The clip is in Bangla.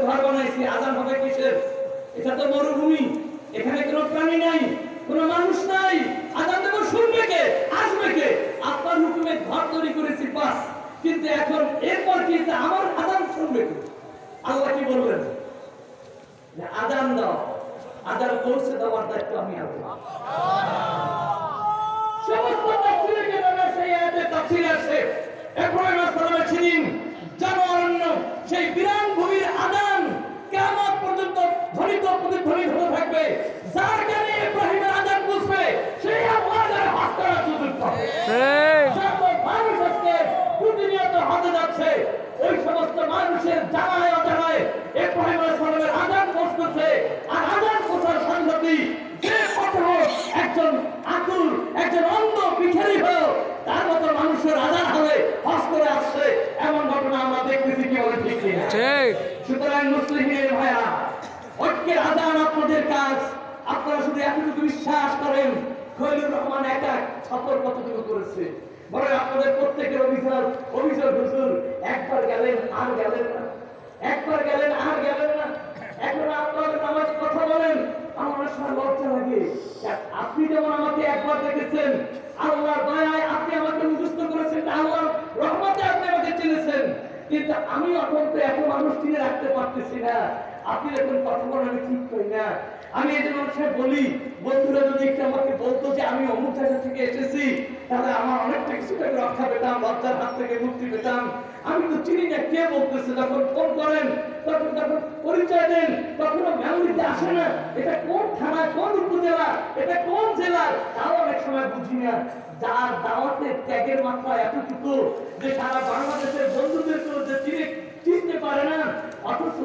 ঘর বানাইছি, আজান হবে কিসের? এটা তো মরুভূমি, এখানে কোনো প্রাণী নাই, কোনো মানুষ নাই, আজান দেব শুনবে কে, আসবে কে? আপনার হুকুমে ঘর তৈরি করেছি বাস, কিন্তু এখন এরপর কি আমার আজান শুনবে কে? আল্লাহ কি বললেন? যে আজান দাও, আজান পৌঁছে দেওয়ার দায়িত্ব আমি আল্লাহ। সমস্ত তাফসীরে কিতাবে সেই আয়াতের তাফসীর আছে। ইব্রাহিম আলাইহিস সালামের সেদিন জনঅরণ্য সেই বিরান ভূমির আজান কিয়ামত পর্যন্ত ধ্বনিত প্রতিধ্বনিত হতে থাকবে। যার কানে ইব্রাহিমের আজান বুঝবে সেই আল্লাহর হকরা চতুর্থ। যত মানুষ আজকে প্রতিনিয়ত হজে যাচ্ছে, ওই সমস্ত মানুষের জানায় অজানায় ইব্রাহিম আলাইহিস সালামের আজান পৌঁছতেছে। আর আজান পৌঁছার সঙ্গতি যে কঠোর একজন আকুল, একজন অন্ধ ভিখারি হয়েও তার মতো মানুষের আজান হবে, হজ করে আসছে, এমন ঘটনা আমরা দেখতেছি। কি বলে ঠিক কিনা? সুতরাং মুসলিমের ভাইয়া, ঐক্যের আজান আপনাদের কাজ। আপনারা শুধু এতটুকু বিশ্বাস করেন খলিলুর রহমান একা সফর কতটুকু করেছে, বলে আপনাদের প্রত্যেকের অভিযোগ হুজুর একবার গেলেন আর গেলেন না, একবার গেলেন আর গেলেন না। এখন আপনার নামাজ কথা বলেন, আমার সময় লজ্জা লাগে। আপনি যেমন আমাকে একবার দেখেছেন, আল্লাহর দয়ায় আপনি আমাকে মুখস্থ করেছেন, আল্লাহর রহমতে আপনি আমাকে চিনেছেন, কিন্তু আমি এখন তো এত মানুষ চিনে রাখতে পারতেছি না। আপনি এখন কথা বলেন, আমি ঠিক করি না। আমি এই জন্য বলি, বন্ধুরা যদি একটু আমাকে বলতো যে আমি অমুক জায়গা থেকে এসেছি, তাহলে আমার অনেকটা কিছুটা রক্ষা পেতাম, লজ্জার হাত থেকে মুক্তি পেতাম। আমি তো চিনি না কে বলতেছে। যখন ফোন করেন তখন পরিচয় দেন, কখনো মেমোরিতে আসে না এটা কোন থানা, কোন উপজেলা, এটা কোন জেলা, তাও অনেক সময় বুঝি না। যার দাওয়াতের ত্যাগের মাত্রা এতটুকু যে সারা বাংলাদেশের বন্ধুদের চিনতে পারে না, অথচ